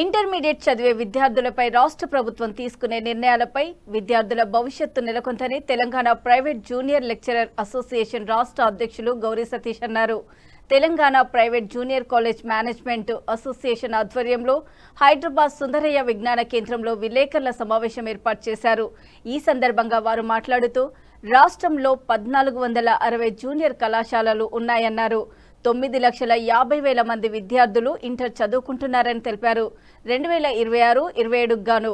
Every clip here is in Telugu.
ఇంటర్మీడియట్ చదివే విద్యార్థులపై రాష్ట్ర ప్రభుత్వం తీసుకునే నిర్ణయాలపై విద్యార్థుల భవిష్యత్తు నెలకొందని Telangana private junior lecturer association రాష్ట్ర అధ్యక్షులు గౌరీ సతీష్ అన్నారు. Telangana private junior college management association ఆధ్వర్యంలో హైదరాబాద్ సుందరయ్య విజ్ఞాన కేంద్రంలో విలేకరుల సమావేశం ఏర్పాటు చేశారు. ఈ సందర్భంగా వారు మాట్లాడుతూ రాష్ట్రంలో 1460 జూనియర్ కళాశాలలు ఉన్నాయన్నారు. 9,50,000 మంది విద్యార్థులు ఇంటర్ చదువుకుంటున్నారని తెలిపారు. 2026-27 గాను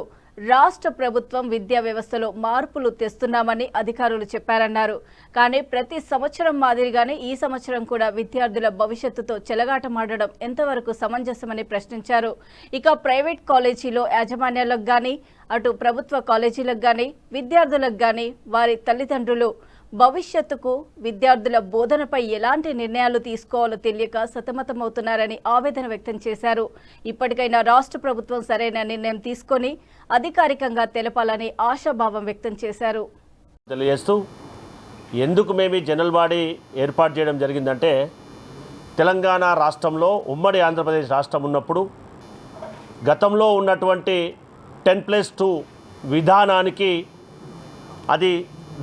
రాష్ట్ర ప్రభుత్వం విద్యా వ్యవస్థలో మార్పులు తెస్తున్నామని అధికారులు చెప్పారన్నారు. కానీ ప్రతి సంవత్సరం మాదిరిగానే ఈ సంవత్సరం కూడా విద్యార్థుల భవిష్యత్తుతో చెలగాటమాడడం ఎంతవరకు సమంజసమని ప్రశ్నించారు. ఇక ప్రైవేట్ కాలేజీలో యాజమాన్యాలకు గాని, అటు ప్రభుత్వ కాలేజీలకు గాని, విద్యార్థులకు గాని వారి తల్లిదండ్రులు భవిష్యత్తుకు విద్యార్థుల బోధనపై ఎలాంటి నిర్ణయాలు తీసుకోవాలో తెలియక సతమతమవుతున్నారని ఆవేదన వ్యక్తం చేశారు. ఇప్పటికైనా రాష్ట్ర ప్రభుత్వం సరైన నిర్ణయం తీసుకొని అధికారికంగా తెలపాలని ఆశాభావం వ్యక్తం చేశారు. తెలియజేస్తూ ఎందుకు మేము జనరల్ బాడీ ఏర్పాటు చేయడం జరిగిందంటే, తెలంగాణ రాష్ట్రంలో ఉమ్మడి ఆంధ్రప్రదేశ్ రాష్ట్రం ఉన్నప్పుడు గతంలో ఉన్నటువంటి 10+2 విధానానికి అది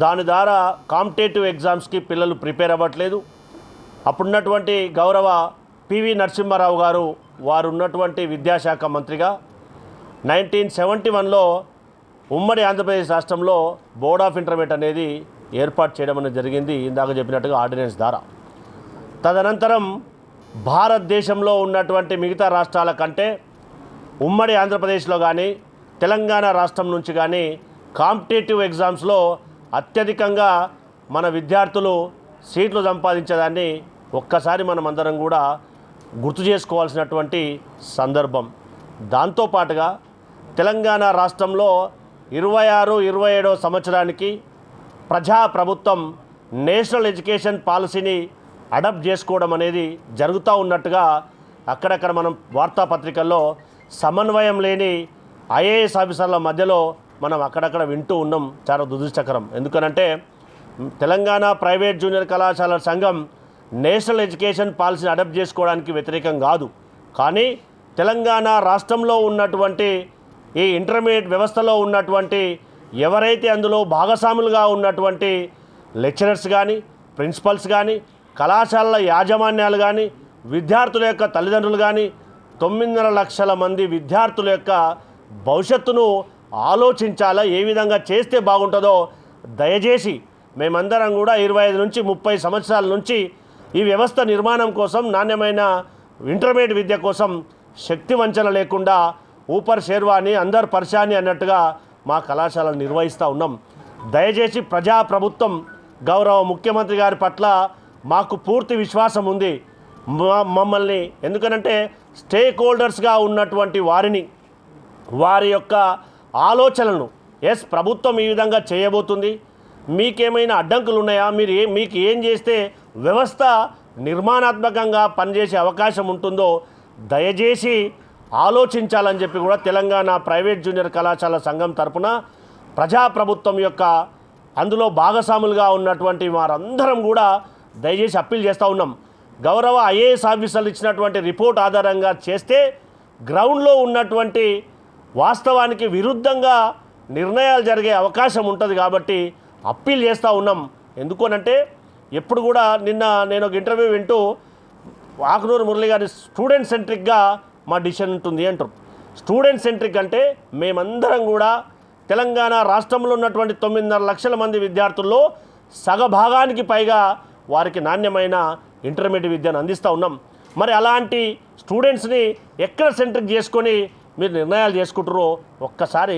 దాని ద్వారా కాంపిటేటివ్ ఎగ్జామ్స్కి పిల్లలు ప్రిపేర్ అవ్వట్లేదు. అప్పుడున్నటువంటి గౌరవ పివి నరసింహారావు గారు వారు ఉన్నటువంటి విద్యాశాఖ మంత్రిగా 1971లో ఉమ్మడి ఆంధ్రప్రదేశ్ రాష్ట్రంలో బోర్డ్ ఆఫ్ ఇంటర్మీడియట్ అనేది ఏర్పాటు చేయడం అనేది జరిగింది, ఇందాక చెప్పినట్టుగా ఆర్డినెన్స్ ద్వారా. తదనంతరం భారతదేశంలో ఉన్నటువంటి మిగతా రాష్ట్రాల కంటే ఉమ్మడి ఆంధ్రప్రదేశ్లో కానీ తెలంగాణ రాష్ట్రం నుంచి కానీ కాంపిటేటివ్ ఎగ్జామ్స్లో అత్యధికంగా మన విద్యార్థులు సీట్లు సంపాదించేదాన్ని ఒక్కసారి మనం అందరం కూడా గుర్తు చేసుకోవాల్సినటువంటి సందర్భం. దాంతోపాటుగా తెలంగాణ రాష్ట్రంలో 26-27 సంవత్సరానికి ప్రజాప్రభుత్వం నేషనల్ ఎడ్యుకేషన్ పాలసీని అడాప్ట్ చేసుకోవడం అనేది జరుగుతూ ఉన్నట్టుగా అక్కడక్కడ మనం వార్తాపత్రికల్లో సమన్వయం లేని ఐఏఎస్ ఆఫీసర్ల మధ్యలో మనం అక్కడక్కడ వింటూ ఉన్నాం. చాలా దురదృష్టకరం. ఎందుకనంటే తెలంగాణ ప్రైవేట్ జూనియర్ కళాశాలల సంఘం నేషనల్ ఎడ్యుకేషన్ పాలసీని అడాప్ట్ చేసుకోవడానికి వ్యతిరేకం కాదు. కానీ తెలంగాణ రాష్ట్రంలో ఉన్నటువంటి ఈ ఇంటర్మీడియట్ వ్యవస్థలో ఉన్నటువంటి ఎవరైతే అందులో భాగస్వాములుగా ఉన్నటువంటి లెక్చరర్స్ కానీ, ప్రిన్సిపల్స్ కానీ, కళాశాలల యాజమాన్యాలు కానీ, విద్యార్థుల యొక్క తల్లిదండ్రులు కానీ 9.5 లక్షల మంది విద్యార్థుల యొక్క భవిష్యత్తును ఆలోచించాలా, ఏ విధంగా చేస్తే బాగుంటుందో దయచేసి మేమందరం కూడా 25 నుంచి 30 సంవత్సరాల నుంచి ఈ వ్యవస్థ నిర్మాణం కోసం, నాణ్యమైన ఇంటర్మీడియట్ విద్య కోసం శక్తి వంచన లేకుండా ఊపర్ షేర్వాని అందరు పరిశాని అన్నట్టుగా మా కళాశాలను నిర్వహిస్తూ ఉన్నాం. దయచేసి ప్రజాప్రభుత్వం గౌరవ ముఖ్యమంత్రి గారి పట్ల మాకు పూర్తి విశ్వాసం ఉంది. మమ్మల్ని ఎందుకనంటే స్టేక్ హోల్డర్స్గా ఉన్నటువంటి వారిని, వారి యొక్క ఆలోచనలను ప్రభుత్వం ఈ విధంగా చేయబోతుంది, మీకేమైనా అడ్డంకులు ఉన్నాయా, మీకు ఏం చేస్తే వ్యవస్థ నిర్మాణాత్మకంగా పనిచేసే అవకాశం ఉంటుందో దయచేసి ఆలోచించాలని చెప్పి కూడా తెలంగాణ ప్రైవేట్ జూనియర్ కళాశాల సంఘం తరపున ప్రజాప్రభుత్వం యొక్క అందులో భాగస్వాములుగా ఉన్నటువంటి వారందరం కూడా దయచేసి అప్పీల్ చేస్తూ ఉన్నాం. గౌరవ ఐఏఎస్ ఆఫీసర్లు ఇచ్చినటువంటి రిపోర్ట్ ఆధారంగా చేస్తే గ్రౌండ్లో ఉన్నటువంటి వాస్తవానికి విరుద్ధంగా నిర్ణయాలు జరిగే అవకాశం ఉంటుంది కాబట్టి అప్పీల్ చేస్తూ ఉన్నాం. ఎందుకనంటే ఎప్పుడు కూడా నిన్న నేను ఒక ఇంటర్వ్యూ వింటూ ఆకునూరు మురళి గారి స్టూడెంట్ సెంట్రిక్గా మా డిసిషన్ ఉంటుంది అంటారు. స్టూడెంట్ సెంట్రిక్ అంటే మేమందరం కూడా తెలంగాణ రాష్ట్రంలో ఉన్నటువంటి 9.5 లక్షల మంది విద్యార్థుల్లో సగభాగానికి పైగా వారికి నాణ్యమైన ఇంటర్మీడియట్ విద్యను అందిస్తూ ఉన్నాం. మరి అలాంటి స్టూడెంట్స్ని ఎక్కడ సెంట్రిక్ చేసుకొని మీరు నిర్ణయాలు చేసుకుంటారో ఒక్కసారి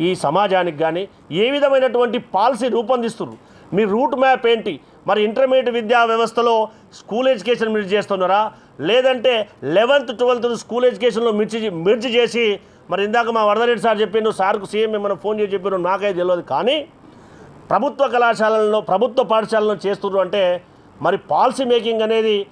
ఈ సమాజానికి కానీ ఏ విధమైనటువంటి పాలసీ రూపొందిస్తున్నారు, మీ రూట్ మ్యాప్ ఏంటి? మరి ఇంటర్మీడియట్ విద్యా వ్యవస్థలో స్కూల్ ఎడ్యుకేషన్ మిర్చి చేస్తున్నారా, లేదంటే 11th 12th స్కూల్ ఎడ్యుకేషన్లో మిర్చి చేసి, మరి ఇందాక మా వరదరెడ్డి సార్ చెప్పిండు, సార్కు సీఎం ఏమైనా ఫోన్ చేసి చెప్పారు నాకైతే తెలియదు, కానీ ప్రభుత్వ కళాశాలల్లో ప్రభుత్వ పాఠశాలలో చేస్తున్నారు అంటే మరి పాలసీ మేకింగ్ అనేది